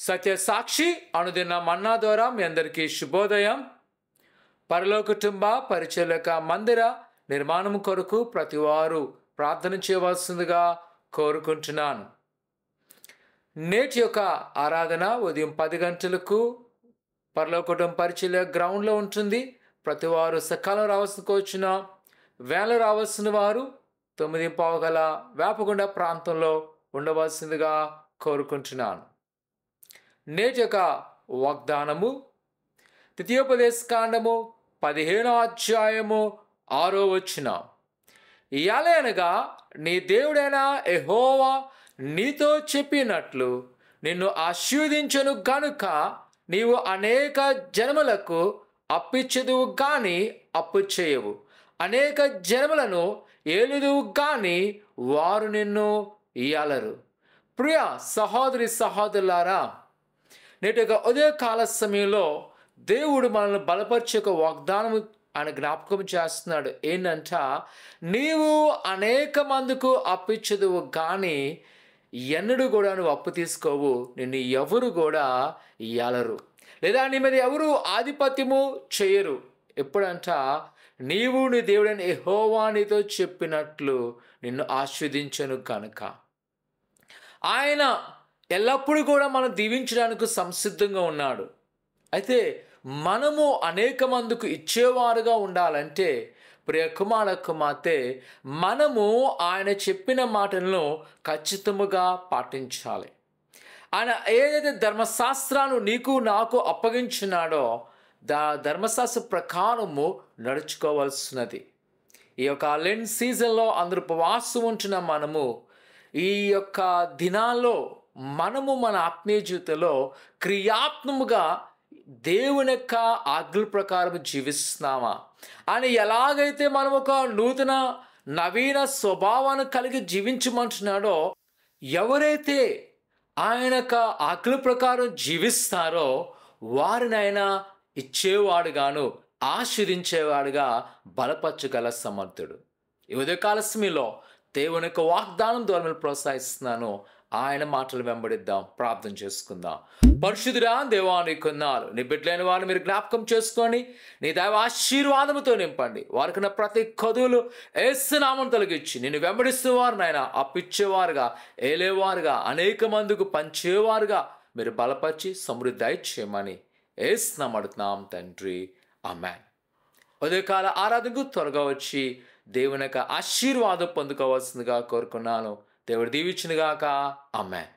సత్య సాక్షి అనుదిన మన్నా ద్వారా మీ అందరికీ శుభోదయం. పరలోక కుటుంబ పరిచర్యక మందిర నిర్మాణం కొరకు ప్రతివారు ప్రార్థన చేయవలసిందిగా కోరుకుంటున్నాను. నేటి యొక్క ఆరాధన ఉదయం 10 గంటలకు పరలోక కుటుంబ పరిచర్య గ్రౌండ్లో ఉంటుంది. ప్రతివారు సకాలం రావాల్సిన కోచిన వేళ రావాల్సిన వారు 9:15 వేపగుండ ప్రాంతంలో ఉండవలసిందిగా కోరుకుంటున్నాను. నేటి యొక్క వాగ్దానము ద్వితీయోపదేశ కాండము 15వ అధ్యాయము 6వ వచనం. ఎలయనగా నీ దేవుడైన యెహోవా నీతో చెప్పినట్లు నిన్ను ఆశీర్వదించెను గనుక నీవు అనేక జనములకు అప్పిచ్చెదువు గాని అప్పు చేయవు, అనేక జనములను ఏలుదువు గాని వారు నిన్ను ఏలరు. ప్రియ సహోదరి సహోదరులారా, నేటి యొక్క ఉదయకాల సమయంలో దేవుడు మనల్ని బలపరిచే ఒక వాగ్దానం ఆయన జ్ఞాపకం చేస్తున్నాడు. ఏంటంట, నీవు అనేక మందికి అప్పిచ్చదువు కానీ ఎన్నడూ కూడా నువ్వు అప్పు తీసుకోవు, నిన్ను ఎవరు కూడా ఏలరు, లేదా నీ మీద ఎవరు ఆధిపత్యము చేయరు. ఎప్పుడంట, నీవు నీ దేవుడైన యెహోవా నీతో చెప్పినట్లు నిన్ను ఆశీర్వదించను కనుక. ఆయన ఎల్లప్పుడూ కూడా మనం దీవించడానికి సంసిద్ధంగా ఉన్నాడు. అయితే మనము అనేక మందికి ఇచ్చేవారుగా ఉండాలంటే ప్రియ కుమార కుమార్తె, మనము ఆయన చెప్పిన మాటలను ఖచ్చితముగా పాటించాలి. ఆయన ఏదైతే ధర్మశాస్త్రాన్ని నీకు నాకు అప్పగించినాడో ధర్మశాస్త్ర ప్రకారము నడుచుకోవాల్సినది. ఈ యొక్క లెంట్ సీజన్లో అందరూ ఉపవాసం ఉంటున్న మనము ఈ యొక్క దినాల్లో మనము మన ఆత్మీయ జీవితంలో క్రియాత్మకంగా దేవుని యొక్క ఆజ్ఞల ప్రకారం జీవిస్తున్నామా అని, ఎలాగైతే మనం ఒక నవీన స్వభావాన్ని కలిగి జీవించమంటున్నాడో, ఎవరైతే ఆయన యొక్క ఆజ్ఞల ప్రకారం జీవిస్తారో వారిని ఆయన ఇచ్చేవాడుగాను ఆశీర్వదించేవాడుగా బలపరచగల సమర్థుడు. ఈ ఉదయకాల సమయంలో దేవుని యొక్క వాగ్దానం ద్వారా ప్రోత్సహిస్తున్నాను. ఆయన మాటలు వెంబడిద్దాం, ప్రార్థన చేసుకుందాం. పరిశుద్ధుడా దేవానికి వందనాలు. నీ బిడ్డలైన వారిని మీరు జ్ఞాపకం చేసుకొని నీ దైవ ఆశీర్వాదముతో నింపండి. వారికి నా ప్రతి కొదువులు యేసు నామమున తొలగించి నిన్ను వెంబడిస్తూ వారు నాయన అప్పిచ్చేవారుగా, ఏలేవారుగా, అనేక మందికి పంచేవారుగా మీరు బలపరిచి సమృద్ధి దయచేయమని యేసు నామమున అడుగుతున్నాం తండ్రి, ఆమేన్. ఉదయకాల ఆరాధనకు త్వరగా వచ్చి దేవుని యొక్క ఆశీర్వాదం పొందుకోవాల్సిందిగా కోరుకున్నాను. దేవుడు దీవించునుగాక. ఆమేన్.